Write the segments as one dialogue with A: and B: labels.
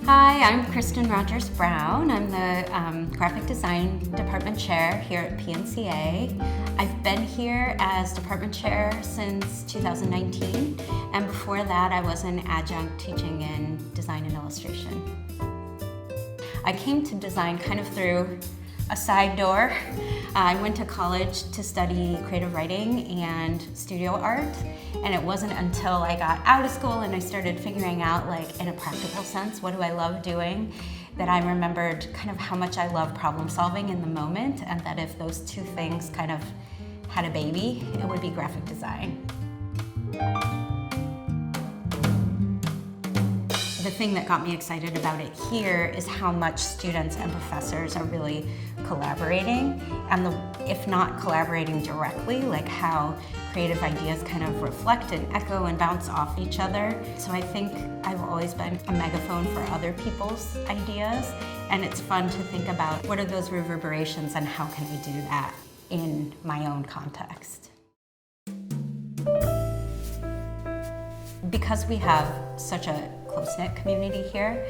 A: Hi, I'm Kristen Rogers Brown. I'm the Graphic Design Department Chair here at PNCA. I've been here as Department Chair since 2019, and before that I was an adjunct teaching in design and illustration. I came to design kind of through a side door. I went to college to study creative writing and studio art, and it wasn't until I got out of school and I started figuring out, like, in a practical sense, what do I love doing, that I remembered kind of how much I love problem solving in the moment, and that if those two things kind of had a baby, it would be graphic design. The thing that got me excited about it here is how much students and professors are really collaborating, and if not collaborating directly, like how creative ideas kind of reflect and echo and bounce off each other. So I think I've always been a megaphone for other people's ideas, and it's fun to think about what are those reverberations and how can I do that in my own context. Because we have such a close-knit community here,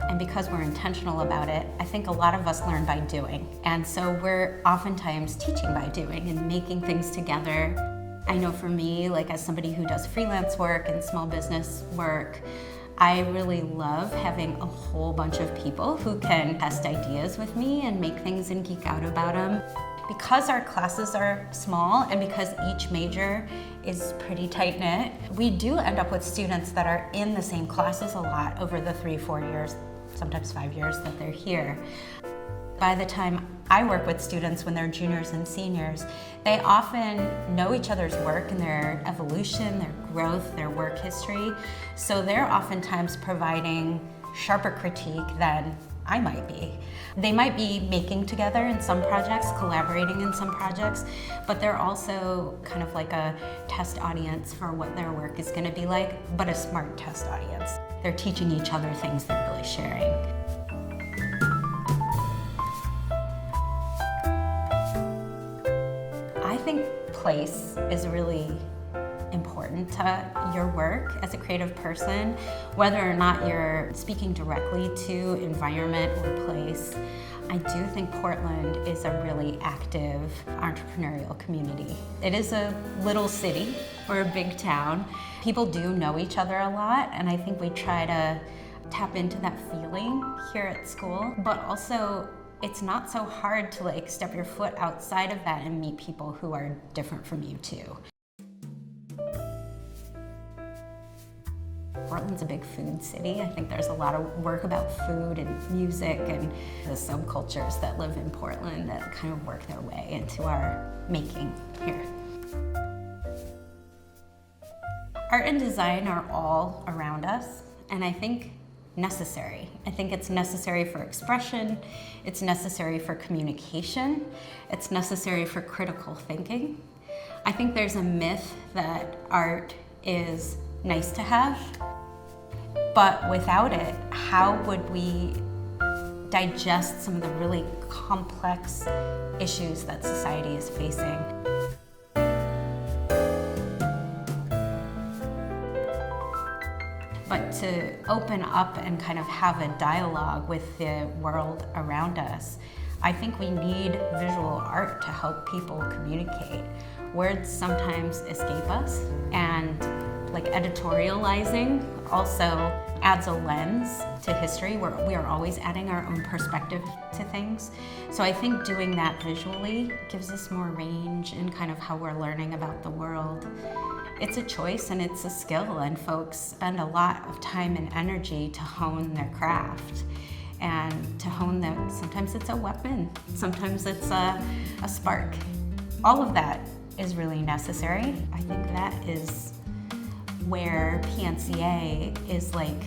A: and because we're intentional about it, I think a lot of us learn by doing. And so we're oftentimes teaching by doing and making things together. I know for me, like as somebody who does freelance work and small business work, I really love having a whole bunch of people who can test ideas with me and make things and geek out about them. Because our classes are small and because each major is pretty tight-knit, we do end up with students that are in the same classes a lot over the 3-4 years, sometimes 5 years that they're here. By the time I work with students when they're juniors and seniors, they often know each other's work and their evolution, their growth, their work history. So they're oftentimes providing sharper critique than I might be. They might be making together in some projects, collaborating in some projects, but they're also kind of like a test audience for what their work is gonna be like, but a smart test audience. They're teaching each other things they're really sharing. I think place is really important to your work as a creative person, whether or not you're speaking directly to environment or place. I do think Portland is a really active entrepreneurial community. It is a little city or a big town. People do know each other a lot, and I think we try to tap into that feeling here at school, but also it's not so hard to like step your foot outside of that and meet people who are different from you too. Portland's a big food city. I think there's a lot of work about food and music and the subcultures that live in Portland that kind of work their way into our making here. Art and design are all around us, and I think necessary. I think it's necessary for expression, it's necessary for communication, it's necessary for critical thinking. I think there's a myth that art is nice to have, but without it, how would we digest some of the really complex issues that society is facing? But to open up and kind of have a dialogue with the world around us, I think we need visual art to help people communicate. Words sometimes escape us, and like editorializing also adds a lens to history where we are always adding our own perspective to things. So I think doing that visually gives us more range in kind of how we're learning about the world. It's a choice and it's a skill, and folks spend a lot of time and energy to hone their craft. And to hone them, sometimes it's a weapon, sometimes it's a spark. All of that is really necessary. I think that is where PNCA is like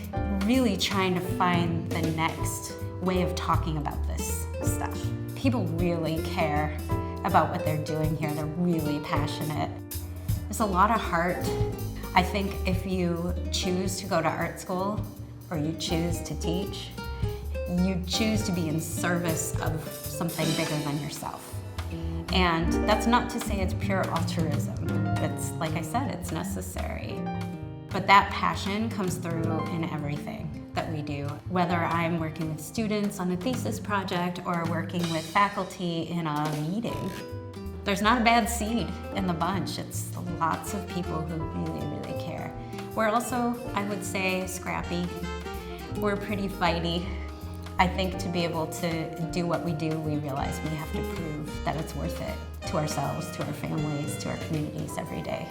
A: really trying to find the next way of talking about this stuff. People really care about what they're doing here. They're really passionate. There's a lot of heart. I think if you choose to go to art school or you choose to teach, you choose to be in service of something bigger than yourself. And that's not to say it's pure altruism. It's, like I said, it's necessary. But that passion comes through in everything. that we do. Whether I'm working with students on a thesis project or working with faculty in a meeting, there's not a bad seed in the bunch. It's lots of people who really, really care. We're also, I would say, scrappy. We're pretty fighty. I think to be able to do what we do, we realize we have to prove that it's worth it to ourselves, to our families, to our communities every day.